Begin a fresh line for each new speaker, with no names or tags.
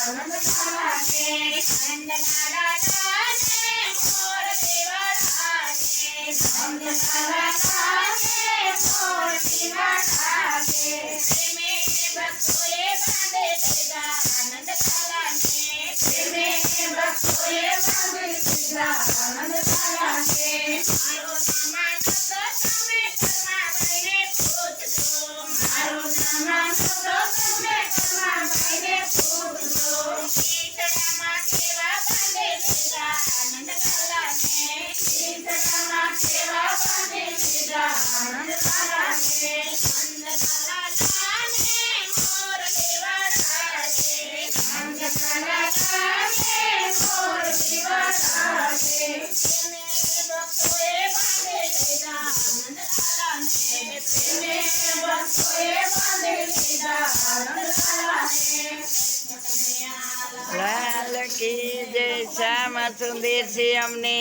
आनंद झाला के आनंद झाला के मोर देवराने आनंद झाला के मोर देवराने प्रेमे भक्तोए बांधे तेजा आनंद झाला ने प्रेमे भक्तोए बांधे तेजा आनंद झाला के मारो नामा शब्द તમે કર્મા ભાઈને પૂછજો મારો નામ શબ્દ તમે કર્મા ભાઈને પૂછજો ઈતડામાં કેવા બાંધે તેજા આનંદ કાલાને ઈતડામાં કેવા બાંધે તેજા આનંદ કાલાને આનંદ કાલાને મોર દેવરાજે આનંદ કાલાને મોર દેવરાજે ભક્તોએ બાંધે તેજા આનંદ કાલાને પ્રેમે ભક્તોએ બાંધે તેજા આનંદ કાલાને
લાલ કી જય શ્યામ સુંદર છે અમને